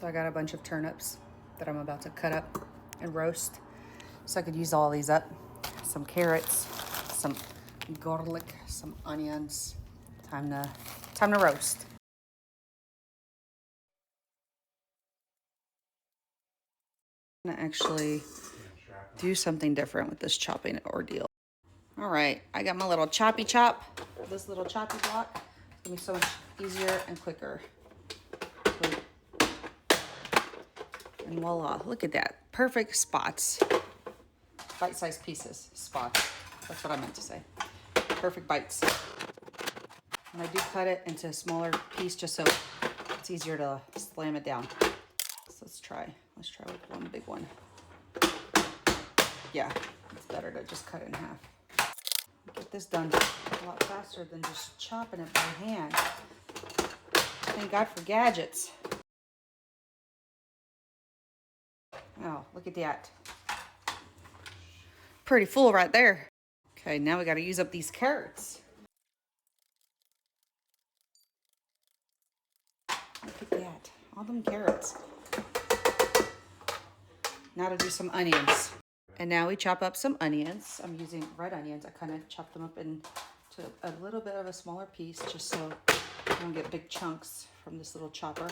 So I got a bunch of turnips that I'm about to cut up and roast. So I could use all these up. Some carrots, some garlic, some onions. Time to roast. I'm gonna actually do something different with this chopping ordeal. All right, I got my little choppy chop. This little choppy block. It's gonna be so much easier and quicker. And voila, look at that. Perfect spots. Bite-sized pieces, spots. That's what I meant to say. Perfect bites. And I do cut it into a smaller piece just so it's easier to slam it down. So let's try with one big one. Yeah, it's better to just cut it in half. Get this done a lot faster than just chopping it by hand. Thank God for gadgets. Oh, look at that. Pretty full right there. Okay, now we got to use up these carrots. Look at that, all them carrots. Now to do some onions. And now we chop up some onions. I'm using red onions. I kind of chop them up into a little bit of a smaller piece just so I don't get big chunks from this little chopper.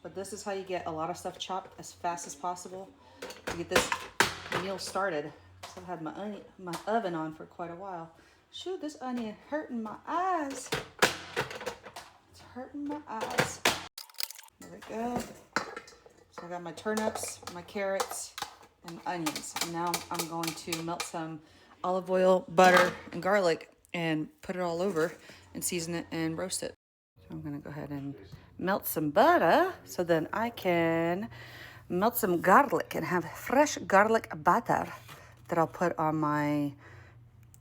But this is how you get a lot of stuff chopped as fast as possible to get this meal started. So I've had my oven on for quite a while. Shoot, this onion hurting my eyes. It's hurting my eyes. There we go. So I got my turnips, my carrots, and onions. And now I'm going to melt some olive oil, butter, and garlic and put it all over and season it and roast it. So I'm gonna go ahead and melt some butter so then I can melt some garlic and have fresh garlic butter that I'll put on my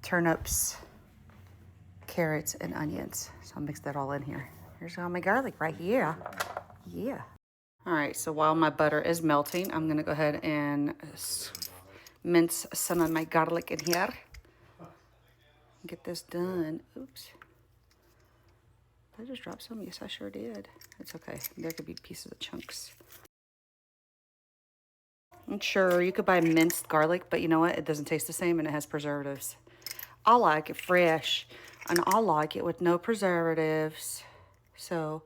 turnips, carrots, and onions. So I'll mix that all in here. Here's all my garlic right here. Yeah. All right, so while my butter is melting, I'm gonna go ahead and mince some of my garlic in here. Get this done. Oops. Did I just drop some? Yes, I sure did. It's okay. There could be pieces of chunks. And sure, you could buy minced garlic, but you know what? It doesn't taste the same and it has preservatives. I like it fresh, and I like it with no preservatives. So,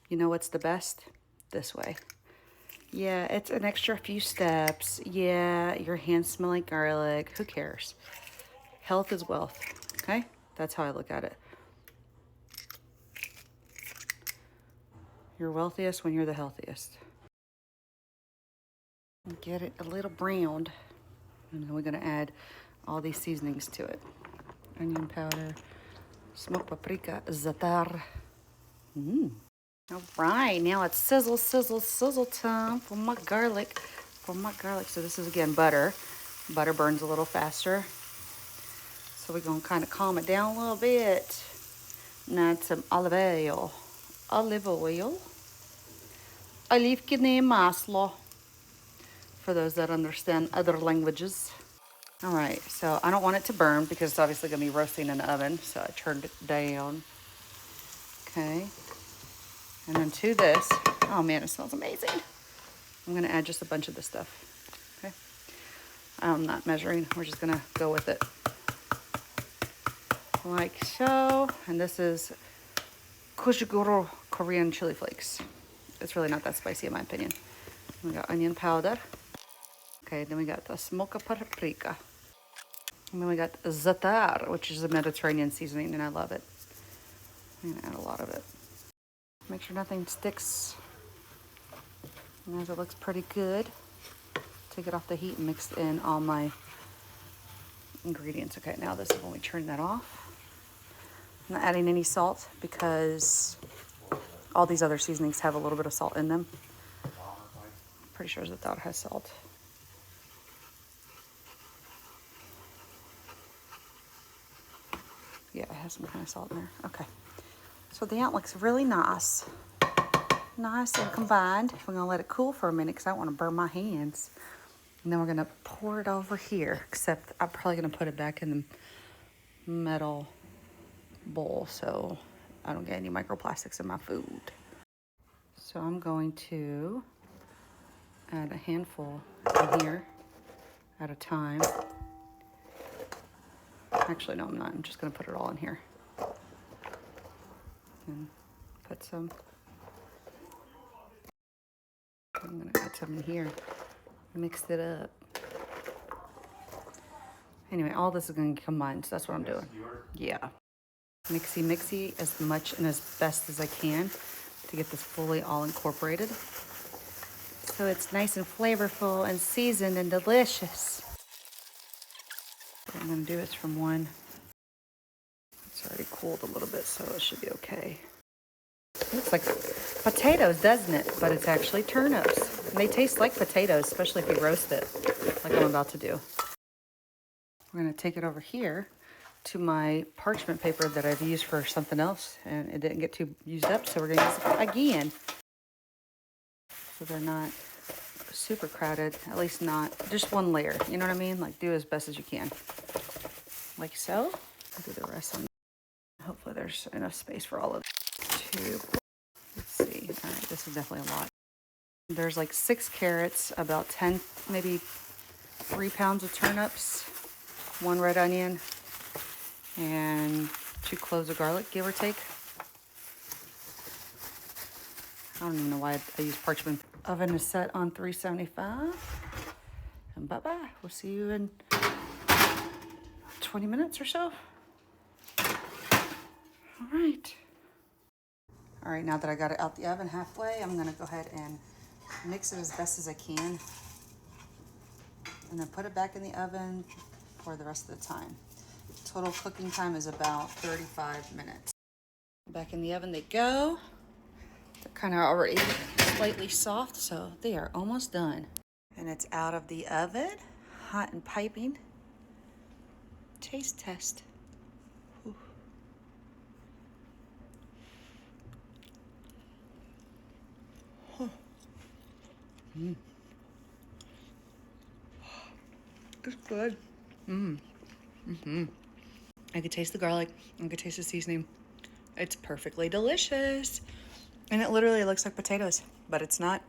you know what's the best? This way. Yeah, it's an extra few steps. Yeah, your hands smell like garlic. Who cares? Health is wealth, okay? That's how I look at it. You're wealthiest when you're the healthiest. Get it a little browned. And then we're gonna add all these seasonings to it. Onion powder, smoked paprika, za'atar. All right, now it's sizzle, sizzle, sizzle time for my garlic. So this is, again, butter. Butter burns a little faster. So we're gonna kind of calm it down a little bit. Now add some olive oil. Оливкиное масло, for those that understand other languages. All right, so I don't want it to burn because it's obviously gonna be roasting in the oven, so I turned it down. Okay, and then to this, oh man, it smells amazing. I'm gonna add just a bunch of this stuff, okay? I'm not measuring, we're just gonna go with it. Like so, and this is Kushiguro Korean chili flakes. It's really not that spicy in my opinion. We got onion powder. Okay, then we got the smoked paprika. And then we got za'atar, which is a Mediterranean seasoning, and I love it. I'm gonna add a lot of it. Make sure nothing sticks. And as it looks pretty good, take it off the heat and mix in all my ingredients. Okay, now this is when we turn that off. I'm not adding any salt because all these other seasonings have a little bit of salt in them. I'm pretty sure za'atar has salt. Yeah, it has some kind of salt in there. Okay. So the ant looks really nice. Nice and combined. We're gonna let it cool for a minute because I don't want to burn my hands. And then we're gonna pour it over here, except I'm probably gonna put it back in the metal bowl so I don't get any microplastics in my food. So I'm going to add a handful in here at a time. Actually, no, I'm not. I'm just going to put it all in here. And put some. I'm going to add some in here. Mix it up. Anyway, all this is going to combine, so that's what I'm doing. Yeah. Mixy, mixy as much and as best as I can to get this fully all incorporated. So it's nice and flavorful and seasoned and delicious. What I'm going to do is from one. It's already cooled a little bit, so it should be okay. It looks like potatoes, doesn't it? But it's actually turnips. And they taste like potatoes, especially if you roast it, like I'm about to do. We're going to take it over here to my parchment paper that I've used for something else, and it didn't get too used up, so we're going to use it again. So they're not super crowded, at least not just one layer. You know what I mean? Like, do as best as you can. Like so. I'll do the rest on. Hopefully there's enough space for all of it. Let's see. All right, this is definitely a lot. There's like 6 carrots, about 10, maybe 3 pounds of turnips, 1 red onion, and 2 cloves of garlic, give or take. I don't even know why I use parchment. Oven is set on 375. And bye-bye. We'll see you in 20 minutes or so. All right. All right, now that I got it out the oven halfway, I'm gonna go ahead and mix it as best as I can. And then put it back in the oven for the rest of the time. Total cooking time is about 35 minutes. Back in the oven they go. They're kind of already slightly soft, so they are almost done. And it's out of the oven, hot and piping. Taste test. Ooh. Huh. Mm. It's good. Mm. Mm-hmm. I could taste the garlic. I could taste the seasoning. It's perfectly delicious. And it literally looks like potatoes, but it's not.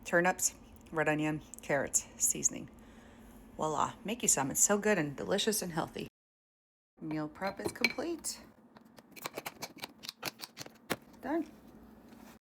Turnips, red onion, carrots, seasoning. Voila, make you some. It's so good and delicious and healthy. Meal prep is complete. Done.